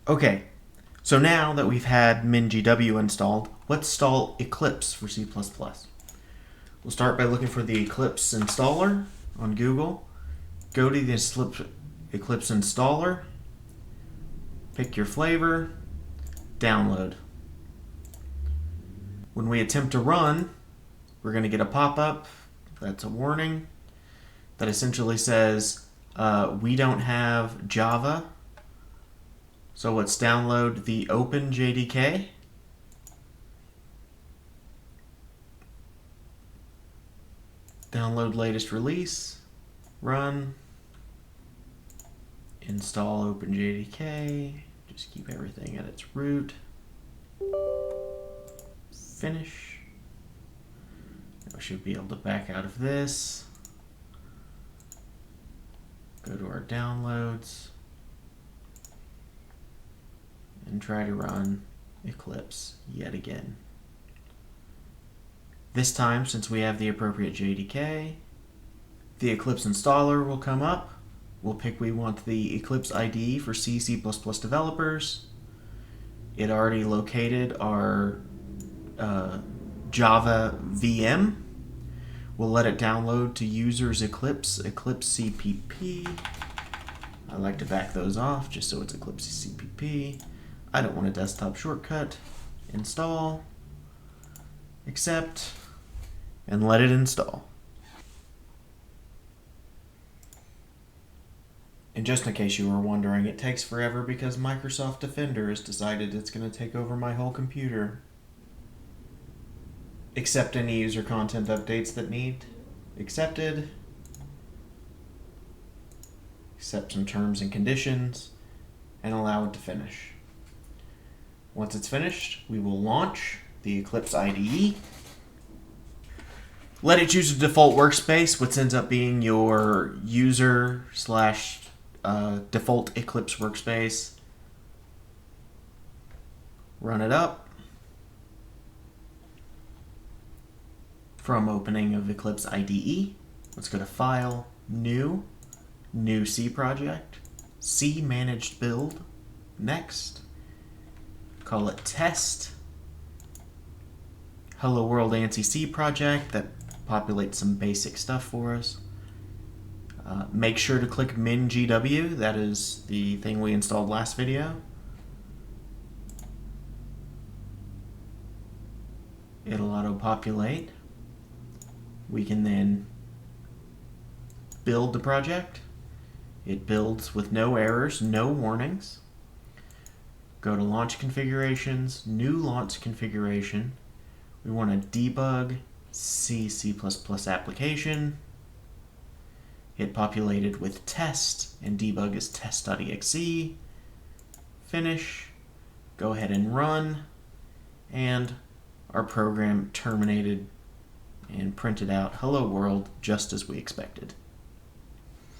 Okay, so now that we've had MinGW installed, let's install Eclipse for C++. We'll start by looking for the Eclipse installer on Google. Go to the Eclipse installer, pick your flavor, download. When we attempt to run, we're going to get a pop-up that's a warning that essentially says we don't have Java, so let's download the OpenJDK. Download latest release, run, install OpenJDK, just keep everything at its root, finish. We should be able to back out of this, go to our downloads, and try to run Eclipse yet again. This time, since we have the appropriate JDK, the Eclipse installer will come up. We'll pick we want the Eclipse IDE for C, C++ developers. It already located our Java VM. We'll let it download to users Eclipse CPP. I like to back those off just so it's Eclipse CPP. I don't want a desktop shortcut. Install, accept, and let it install. And just in case you were wondering, it takes forever because Microsoft Defender has decided it's going to take over my whole computer. Accept any user content updates that need accepted. Accept some terms and conditions, and allow it to finish. Once it's finished, we will launch the Eclipse IDE. Let it choose a default workspace, which ends up being your user slash default Eclipse workspace. Run it up. From opening of Eclipse IDE, let's go to File, New C project, C managed build, next. Call it Test. Hello World ANSI C project that populates some basic stuff for us. Make sure to click MinGW, that is the thing we installed last video. It'll auto-populate. We can then build the project. It builds with no errors, no warnings. Go to Launch Configurations, New Launch Configuration. We want to debug C, C++ application. Hit populated with test, and debug is test.exe. Finish. Go ahead and run. And our program terminated and printed out hello world just as we expected.